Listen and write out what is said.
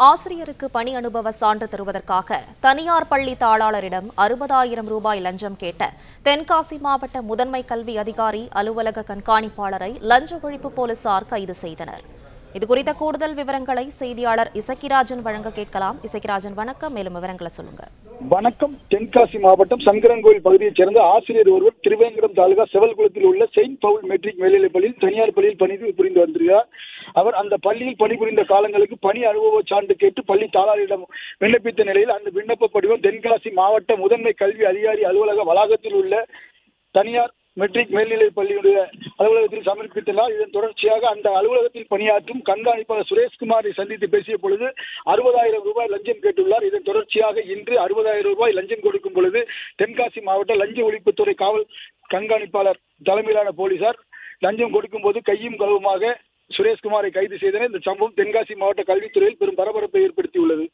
ஆசிரியருக்கு பணி அனுபவ சான்று தருவதற்காக தனியார் பள்ளி தாளாளரிடம் 60,000 ரூபாய் லஞ்சம் கேட்ட தென்காசி மாவட்ட முதன்மை கல்வி அதிகாரி அலுவலக கண்காணிப்பாளரை லஞ்ச ஒழிப்பு போலீசார் கைது செய்தனர். இதுகுறித்த கூடுதல் விவரங்களை செய்தியாளர் இசக்கிராஜன் வழங்க கேட்கலாம். இசக்கிராஜன், வணக்கம். மேலும் விவரங்களை சொல்லுங்க. வணக்கம். தென்காசி மாவட்டம் சங்கரன்கோவில் பகுதியைச் சேர்ந்த ஆசிரியர் ஒருவர் திருவேங்கடம் தாலுகா செவல்குளத்தில் உள்ள செயின்ட் பவுல் மெட்ரிக் மேல்நிலைப் பள்ளியில் தனியார் பள்ளியில் பணிபுரிந்து வந்திருக்கிறார். அவர் அந்த பள்ளியில் பணிபுரிந்த காலங்களுக்கு பணி அனுபவ சான்று கேட்டு பள்ளி தாளாளரிடம் விண்ணப்பித்த நிலையில் அந்த விண்ணப்ப படிவம் தென்காசி மாவட்ட முதன்மை கல்வி அதிகாரி அலுவலக வளாகத்தில் உள்ள தனியார் மெட்ரிக் மேல்நிலைப் பள்ளியுடைய அலுவலகத்தில் சமர்ப்பித்ததால் இதன் தொடர்ச்சியாக அந்த அலுவலகத்தில் பணியாற்றும் கண்காணிப்பாளர் சுரேஷ்குமாரை சந்தித்து பேசிய பொழுது 60,000 ரூபாய் லஞ்சம் கேட்டுள்ளார். இதன் தொடர்ச்சியாக இன்று 60,000 ரூபாய் லஞ்சம் கொடுக்கும் பொழுது தென்காசி மாவட்ட லஞ்ச ஒழிப்புத்துறை காவல் கண்காணிப்பாளர் தலைமையிலான போலீசார் லஞ்சம் கொடுக்கும் போது கையும் களவுமாக சுரேஷ்குமாரை கைது செய்தனர். இந்த சம்பவம் தென்காசி மாவட்ட கல்வித்துறையில் பெரும் பரபரப்பை ஏற்படுத்தியுள்ளது.